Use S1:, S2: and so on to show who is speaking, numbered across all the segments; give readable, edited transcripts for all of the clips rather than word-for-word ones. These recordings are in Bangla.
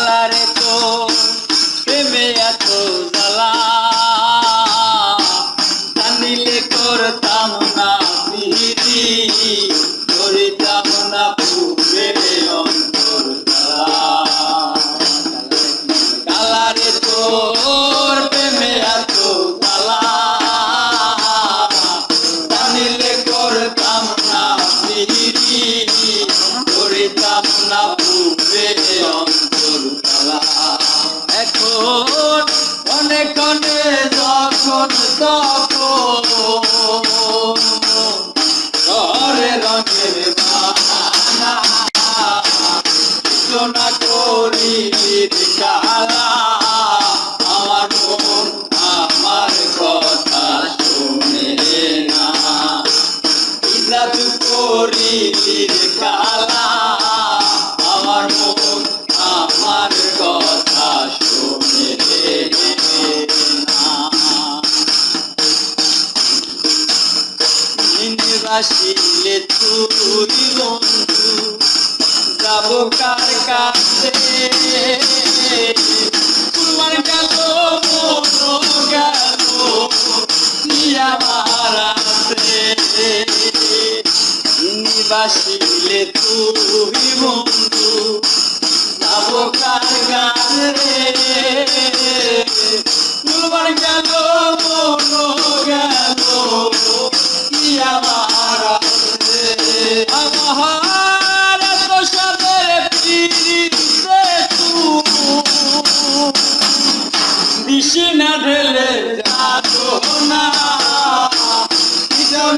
S1: কালারে তো প্রেমে এত জ্বালা জানিলে করতাম না প্রীতি করিতাম না পূর্বে অন্তর কালারে তোর প্রেমে এত জ্বালা জানিলে করতাম না প্রীতি করিতাম না পূর্বে অন্তর এখন অনেক যখন তখন ঘরে রঙের বাহানা না করি কালা আমার মন আমার কথা শোনে না জাদু করি কালা আমার মন আমার কথা শোনে না বাসিলে তুই বন্ধু যাব কার কাছে তোমার গেল মন গেল আমার আছে বাসিলে তুই বন্ধু যাব কার কাছে তোমার গেল মন গেল আমার আছে আমার এত সাদের পিড়িতে বিশি না ঢেলে যাতো না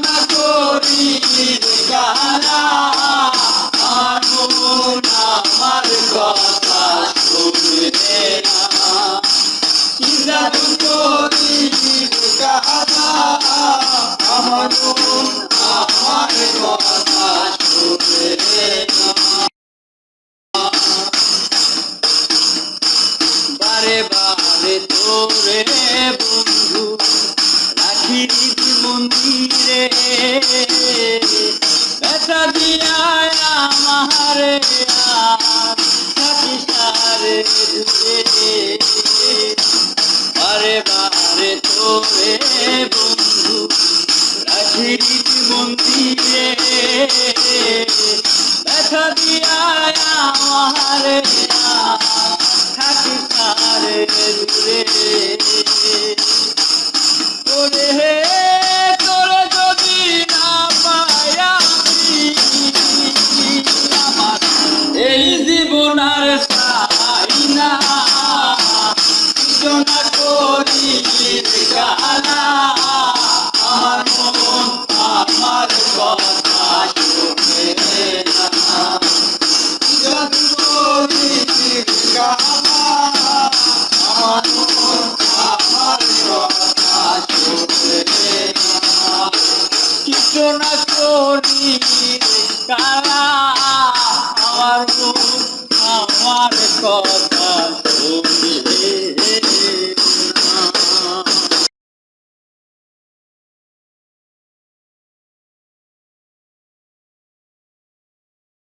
S1: না করি গানা আমার মন আমার কথা শুনে না জাদু করি গানা আমার মন আমার কথা শুনে না বারে বারে তোরে বন্ধু রাখি মন্দিরে ব্যথা দিয়া আমারে সারে দূরে বারে বারে তোরে বন্ধু রাখি মন্দিরে ব্যথা দিয়া আমারে থাকি সারে দূরে তোরে তোরে যদি না পাই আমার এই জীবন আর চাই না না করি গানা আমার মন আমার কথা শুনে না জাদু করি গানা আমার মন আমার কথা শুনে না কিছু না করি কালা আমার মন আমার কথা শুনে